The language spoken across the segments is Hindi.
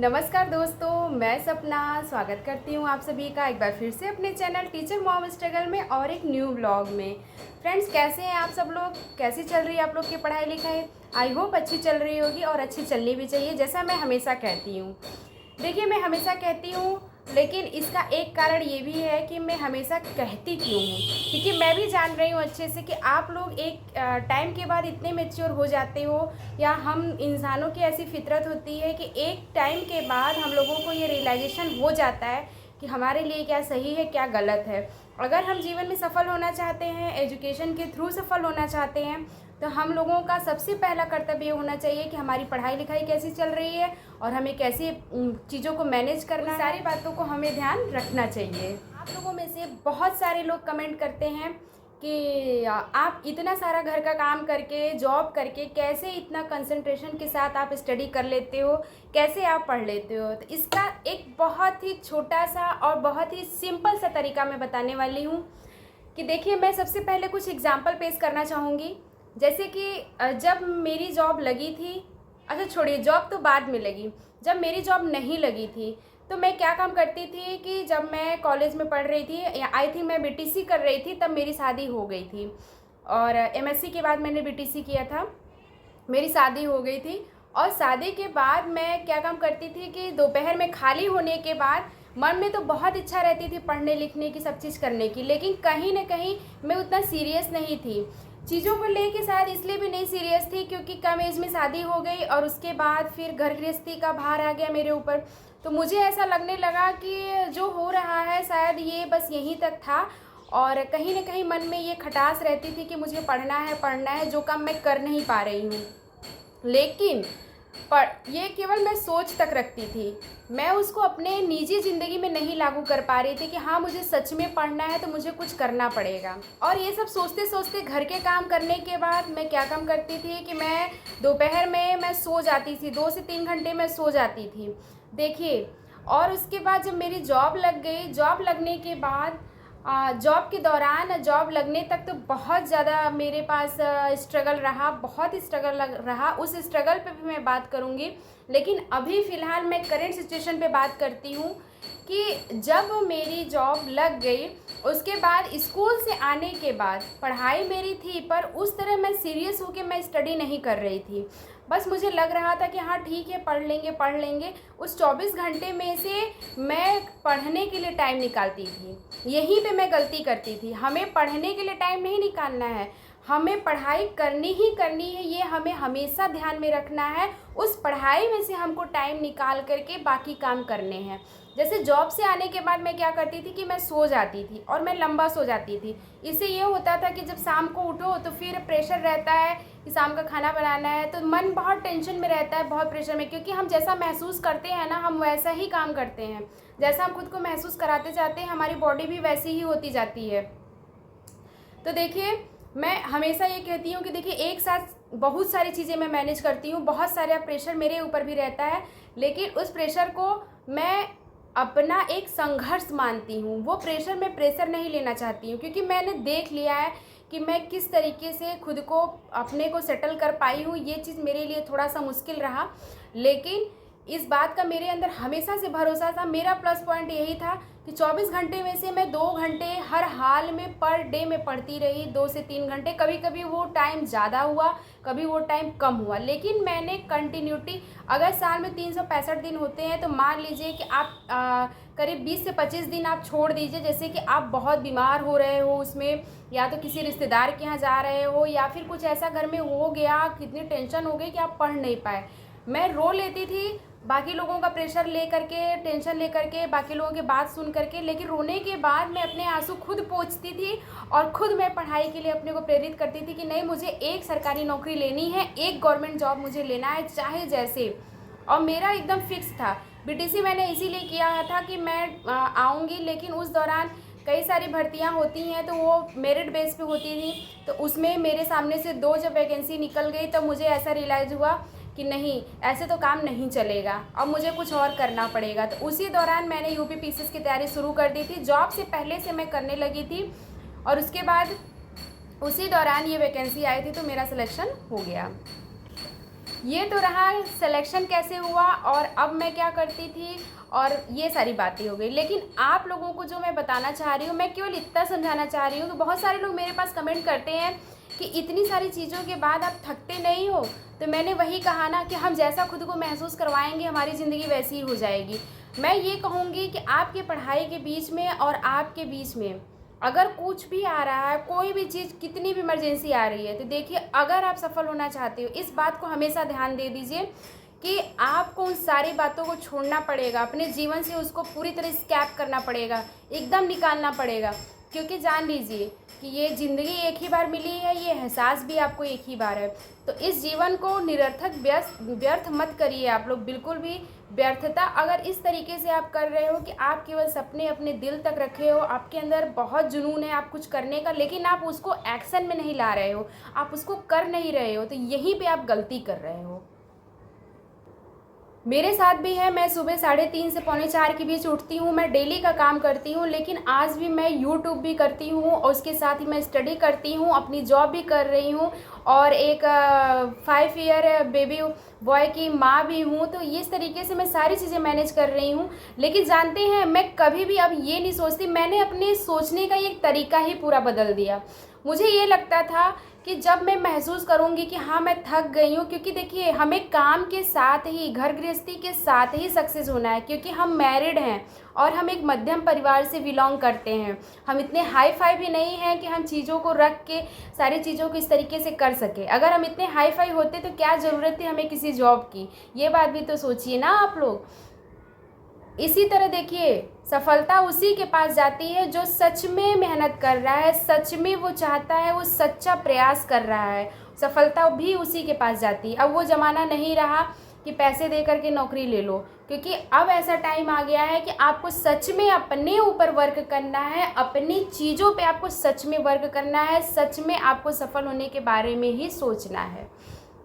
नमस्कार दोस्तों, मैं सपना स्वागत करती हूँ आप सभी का एक बार फिर से अपने चैनल टीचर मॉम स्ट्रगल में और एक न्यू ब्लॉग में। फ्रेंड्स, कैसे हैं आप सब लोग? कैसी चल रही है आप लोग की पढ़ाई लिखाई? आई होप अच्छी चल रही होगी और अच्छी चलनी भी चाहिए, जैसा मैं हमेशा कहती हूँ। देखिए, मैं हमेशा कहती हूँ, लेकिन इसका एक कारण ये भी है कि मैं हमेशा कहती क्यों हूँ, क्योंकि मैं भी जान रही हूँ अच्छे से कि आप लोग एक टाइम के बाद इतने मैच्योर हो जाते हो, या हम इंसानों की ऐसी फितरत होती है कि एक टाइम के बाद हम लोगों को ये रियलाइजेशन हो जाता है कि हमारे लिए क्या सही है क्या गलत है। अगर हम जीवन में सफल होना चाहते हैं, एजुकेशन के थ्रू सफल होना चाहते हैं, तो हम लोगों का सबसे पहला कर्तव्य होना चाहिए कि हमारी पढ़ाई लिखाई कैसी चल रही है और हमें कैसे चीज़ों को मैनेज करना है। सारी बातों को हमें ध्यान रखना चाहिए। आप लोगों में से बहुत सारे लोग कमेंट करते हैं कि आप इतना सारा घर का काम करके, जॉब करके कैसे इतना कंसंट्रेशन के साथ आप स्टडी कर लेते हो, कैसे आप पढ़ लेते हो। तो इसका एक बहुत ही छोटा सा और बहुत ही सिंपल सा तरीका मैं बताने वाली हूँ कि देखिए, मैं सबसे पहले कुछ एग्जाम्पल पेश करना चाहूँगी। जैसे कि जब मेरी जॉब लगी थी, अच्छा छोड़िए, जॉब तो बाद में लगी। जब मेरी जॉब नहीं लगी थी तो मैं क्या काम करती थी कि जब मैं कॉलेज में पढ़ रही थी, आई थिंक मैं बीटीसी कर रही थी, तब मेरी शादी हो गई थी। और एमएससी के बाद मैंने बीटीसी किया था, मेरी शादी हो गई थी। और शादी के बाद मैं क्या काम करती थी कि दोपहर में खाली होने के बाद मन में तो बहुत इच्छा रहती थी पढ़ने लिखने की, सब चीज़ करने की, लेकिन कहीं ना कहीं मैं उतना सीरियस नहीं थी चीज़ों को लेके। शायद इसलिए भी नहीं सीरियस थी क्योंकि कम एज में शादी हो गई और उसके बाद फिर घर गृहस्थी का भार आ गया मेरे ऊपर। तो मुझे ऐसा लगने लगा कि जो हो रहा है शायद ये बस यहीं तक था, और कहीं ना कहीं मन में ये खटास रहती थी कि मुझे पढ़ना है, जो काम मैं कर नहीं पा रही हूँ। लेकिन पर ये केवल मैं सोच तक रखती थी, मैं उसको अपने निजी ज़िंदगी में नहीं लागू कर पा रही थी कि हाँ, मुझे सच में पढ़ना है तो मुझे कुछ करना पड़ेगा। और ये सब सोचते सोचते घर के काम करने के बाद मैं क्या काम करती थी कि मैं दोपहर में मैं सो जाती थी, 2 से 3 घंटे मैं सो जाती थी। देखिए, और उसके बाद जब मेरी जॉब लग गई, जॉब लगने के बाद जॉब के दौरान, जॉब लगने तक तो बहुत ज़्यादा मेरे पास स्ट्रगल रहा, बहुत ही स्ट्रगल रहा। उस स्ट्रगल पे भी मैं बात करूँगी, लेकिन अभी फ़िलहाल मैं करंट सिचुएशन पे बात करती हूँ कि जब मेरी जॉब लग गई, उसके बाद स्कूल से आने के बाद पढ़ाई मेरी थी, पर उस तरह मैं सीरियस होकर मैं स्टडी नहीं कर रही थी। बस मुझे लग रहा था कि हाँ ठीक है, पढ़ लेंगे। उस 24 घंटे में से मैं पढ़ने के लिए टाइम निकालती थी। यहीं पे मैं गलती करती थी। हमें पढ़ने के लिए टाइम नहीं निकालना है, हमें पढ़ाई करनी ही करनी है, ये हमें हमेशा ध्यान में रखना है। उस पढ़ाई में से हमको टाइम निकाल करके बाकी काम करने हैं। जैसे जॉब से आने के बाद मैं क्या करती थी कि मैं सो जाती थी, और मैं लंबा सो जाती थी। इससे ये होता था कि जब शाम को उठो तो फिर प्रेशर रहता है कि शाम का खाना बनाना है, तो मन बहुत टेंशन में रहता है, बहुत प्रेशर में, क्योंकि हम जैसा महसूस करते हैं ना, हम वैसा ही काम करते हैं। जैसा हम खुद को महसूस कराते जाते हैं, हमारी बॉडी भी वैसी ही होती जाती है। तो देखिए, मैं हमेशा ये कहती हूँ कि देखिए, एक साथ बहुत सारी चीज़ें मैं मैनेज करती हूँ, बहुत सारा प्रेशर मेरे ऊपर भी रहता है, लेकिन उस प्रेशर को मैं अपना एक संघर्ष मानती हूँ। वो प्रेशर मैं प्रेशर नहीं लेना चाहती हूँ, क्योंकि मैंने देख लिया है कि मैं किस तरीके से खुद को, अपने को सेटल कर पाई हूँ। ये चीज़ मेरे लिए थोड़ा सा मुश्किल रहा, लेकिन इस बात का मेरे अंदर हमेशा से भरोसा था। मेरा प्लस पॉइंट यही था कि 24 घंटे में से मैं 2 घंटे हर हाल में पर डे में पढ़ती रही, 2 से 3 घंटे। कभी कभी वो टाइम ज़्यादा हुआ, कभी वो टाइम कम हुआ, लेकिन मैंने कंटिन्यूटी, अगर साल में 365 दिन होते हैं तो मान लीजिए कि आप करीब 20 से 25 दिन आप छोड़ दीजिए, जैसे कि आप बहुत बीमार हो रहे हो उसमें, या तो किसी रिश्तेदार के यहाँ जा रहे हो, या फिर कुछ ऐसा घर में हो गया, कितनी टेंशन हो गई कि आप पढ़ नहीं पाए। मैं रो लेती थी बाकी लोगों का प्रेशर ले करके, टेंशन ले करके, बाकी लोगों की बात सुन करके, लेकिन रोने के बाद मैं अपने आंसू खुद पोंछती थी और खुद मैं पढ़ाई के लिए अपने को प्रेरित करती थी कि नहीं, मुझे एक सरकारी नौकरी लेनी है, एक गवर्नमेंट जॉब मुझे लेना है, चाहे जैसे। और मेरा एकदम फिक्स था। बीटीसी मैंने इसीलिए किया था कि मैं आऊँगी, लेकिन उस दौरान कई सारी भर्तियां होती हैं तो वो मेरिट बेस पे होती थी, तो उसमें मेरे सामने से 2 जब वैकेंसी निकल गई, तब मुझे ऐसा रियलाइज़ हुआ कि नहीं, ऐसे तो काम नहीं चलेगा, अब मुझे कुछ और करना पड़ेगा। तो उसी दौरान मैंने यूपी पीसीएस की तैयारी शुरू कर दी थी। जॉब से पहले से मैं करने लगी थी, और उसके बाद उसी दौरान ये वैकेंसी आई थी तो मेरा सिलेक्शन हो गया। ये तो रहा सिलेक्शन कैसे हुआ और अब मैं क्या करती थी और ये सारी बातें हो गई। लेकिन आप लोगों को जो मैं बताना चाह रही हूँ, मैं केवल इतना समझाना चाह रही हूँ कि बहुत सारे लोग मेरे पास कमेंट करते हैं कि इतनी सारी चीज़ों के बाद आप थकते नहीं हो। तो मैंने वही कहा ना कि हम जैसा खुद को महसूस करवाएंगे हमारी ज़िंदगी वैसी ही हो जाएगी। मैं ये कहूँगी कि आपकी पढ़ाई के बीच में और आपके बीच में अगर कुछ भी आ रहा है, कोई भी चीज़, कितनी भी इमरजेंसी आ रही है, तो देखिए अगर आप सफल होना चाहते हो, इस बात को हमेशा ध्यान दे दीजिए कि आपको उन सारी बातों को छोड़ना पड़ेगा, अपने जीवन से उसको पूरी तरह स्कैप करना पड़ेगा, एकदम निकालना पड़ेगा। क्योंकि जान लीजिए कि ये ज़िंदगी एक ही बार मिली है, ये एहसास भी आपको एक ही बार है। तो इस जीवन को निरर्थक व्यर्थ मत करिए आप लोग, बिल्कुल भी व्यर्थता। अगर इस तरीके से आप कर रहे हो कि आप केवल सपने अपने दिल तक रखे हो, आपके अंदर बहुत जुनून है आप कुछ करने का, लेकिन आप उसको एक्शन में नहीं ला रहे हो, आप उसको कर नहीं रहे हो, तो यहीं पे आप गलती कर रहे हो। मेरे साथ भी है, मैं सुबह 3:30 से 3:45 के बीच उठती हूँ, मैं डेली का काम करती हूँ, लेकिन आज भी मैं यूट्यूब भी करती हूँ और उसके साथ ही मैं स्टडी करती हूँ, अपनी जॉब भी कर रही हूँ और एक 5 ईयर बेबी बॉय की माँ भी हूँ। तो इस तरीके से मैं सारी चीज़ें मैनेज कर रही हूँ। लेकिन जानते हैं, मैं कभी भी अब ये नहीं सोचती, मैंने अपने सोचने का एक तरीका ही पूरा बदल दिया। मुझे ये लगता था कि जब मैं महसूस करूँगी कि हाँ मैं थक गई हूँ, क्योंकि देखिए हमें काम के साथ ही, घर गृहस्थी के साथ ही सक्सेस होना है, क्योंकि हम मैरिड हैं और हम एक मध्यम परिवार से बिलोंग करते हैं। हम इतने हाई फाई भी नहीं हैं कि हम चीज़ों को रख के सारी चीज़ों को इस तरीके से कर सके। अगर हम इतने हाई फाई होते तो क्या ज़रूरत थी हमें किसी जॉब की, ये बात भी तो सोचिए ना आप लोग। इसी तरह देखिए, सफलता उसी के पास जाती है जो सच में मेहनत कर रहा है, सच में वो चाहता है, वो सच्चा प्रयास कर रहा है, सफलता भी उसी के पास जाती है। अब वो ज़माना नहीं रहा कि पैसे दे करके नौकरी ले लो, क्योंकि अब ऐसा टाइम आ गया है कि आपको सच में अपने ऊपर वर्क करना है, अपनी चीज़ों पे आपको सच में वर्क करना है, सच में आपको सफल होने के बारे में ही सोचना है।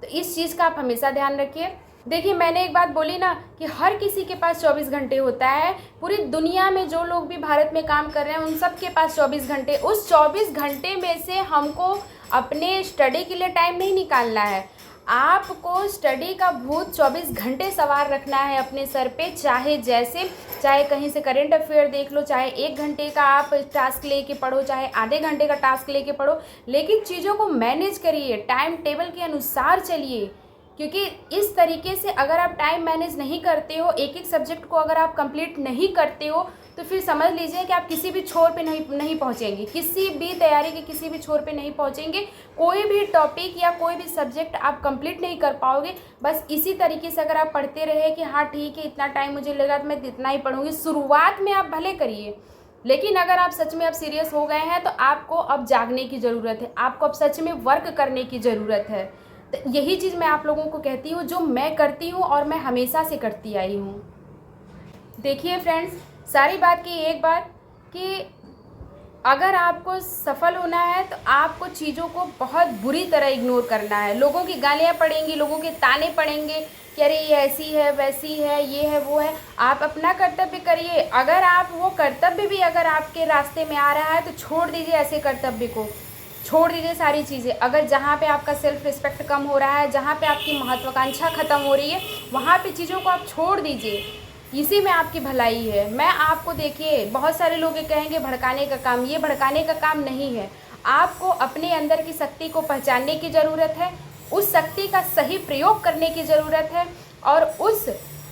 तो इस चीज़ का आप हमेशा ध्यान रखिए। देखिए, मैंने एक बात बोली ना कि हर किसी के पास 24 घंटे होता है। पूरी दुनिया में जो लोग भी भारत में काम कर रहे हैं उन सब के पास 24 घंटे। उस 24 घंटे में से हमको अपने स्टडी के लिए टाइम नहीं निकालना है। आपको स्टडी का भूत 24 घंटे सवार रखना है अपने सर पे, चाहे कहीं से करंट अफेयर देख लो, चाहे 1 घंटे का आप टास्क लेके पढ़ो, चाहे आधे घंटे का टास्क लेके पढ़ो, लेकिन चीज़ों को मैनेज करिए, टाइम टेबल के अनुसार चलिए। क्योंकि इस तरीके से अगर आप टाइम मैनेज नहीं करते हो, एक एक सब्जेक्ट को अगर आप कंप्लीट नहीं करते हो, तो फिर समझ लीजिए कि आप किसी भी छोर पे नहीं पहुंचेंगे, किसी भी तैयारी के किसी भी छोर पे नहीं पहुंचेंगे। कोई भी टॉपिक या कोई भी सब्जेक्ट आप कंप्लीट नहीं कर पाओगे। बस इसी तरीके से अगर आप पढ़ते रहे कि हाँ ठीक है, इतना टाइम मुझे लगा तो मैं इतना ही पढ़ूंगी, शुरुआत में आप भले करिए, लेकिन अगर आप सच में अब सीरियस हो गए हैं तो आपको अब जागने की ज़रूरत है, आपको अब सच में वर्क करने की ज़रूरत है। तो यही चीज़ मैं आप लोगों को कहती हूँ, जो मैं करती हूँ और मैं हमेशा से करती आई हूँ। देखिए फ्रेंड्स, सारी बात की एक बात कि अगर आपको सफल होना है तो आपको चीज़ों को बहुत बुरी तरह इग्नोर करना है। लोगों की गालियाँ पड़ेंगी, लोगों के ताने पड़ेंगे कि अरे ये ऐसी है, वैसी है, ये है, वो है। आप अपना कर्तव्य करिए। अगर आप वो कर्तव्य भी अगर आपके रास्ते में आ रहा है तो छोड़ दीजिए, ऐसे कर्तव्य को छोड़ दीजिए सारी चीज़ें। अगर जहाँ पे आपका सेल्फ रिस्पेक्ट कम हो रहा है, जहाँ पे आपकी महत्वाकांक्षा ख़त्म हो रही है, वहाँ पे चीज़ों को आप छोड़ दीजिए। इसी में आपकी भलाई है। मैं आपको, देखिए बहुत सारे लोग ये कहेंगे भड़काने का काम, ये भड़काने का काम नहीं है। आपको अपने अंदर की शक्ति को पहचानने की ज़रूरत है, उस शक्ति का सही प्रयोग करने की ज़रूरत है और उस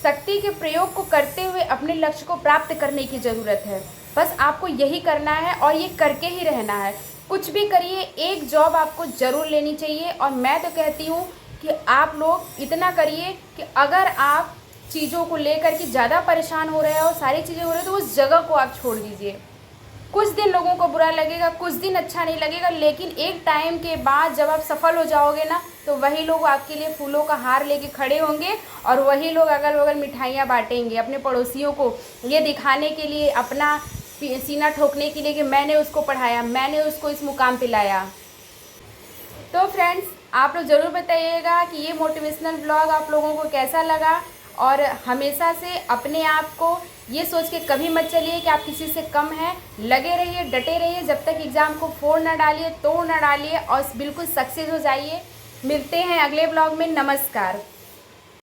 शक्ति के प्रयोग को करते हुए अपने लक्ष्य को प्राप्त करने की ज़रूरत है। बस आपको यही करना है और ये करके ही रहना है। कुछ भी करिए, एक जॉब आपको ज़रूर लेनी चाहिए। और मैं तो कहती हूँ कि आप लोग इतना करिए कि अगर आप चीज़ों को लेकर के ज़्यादा परेशान हो रहे हो, सारी चीज़ें हो रही है, तो उस जगह को आप छोड़ दीजिए। कुछ दिन लोगों को बुरा लगेगा, कुछ दिन अच्छा नहीं लगेगा, लेकिन एक टाइम के बाद जब आप सफल हो जाओगे ना, तो वही लोग आपके लिए फूलों का हार लेके खड़े होंगे और वही लोग अगल बगल मिठाइयाँ बांटेंगे अपने पड़ोसियों को, ये दिखाने के लिए, अपना सीना ठोकने के लिए कि मैंने उसको पढ़ाया, मैंने उसको इस मुकाम पे लाया। तो फ्रेंड्स, आप लोग ज़रूर बताइएगा कि ये मोटिवेशनल ब्लॉग आप लोगों को कैसा लगा। और हमेशा से अपने आप को ये सोच के कभी मत चलिए कि आप किसी से कम हैं। लगे रहिए, डटे रहिए, जब तक एग्ज़ाम को फोड़ ना डालिए, तोड़ ना डालिए और बिल्कुल सक्सेस हो जाइए। मिलते हैं अगले ब्लॉग में। नमस्कार।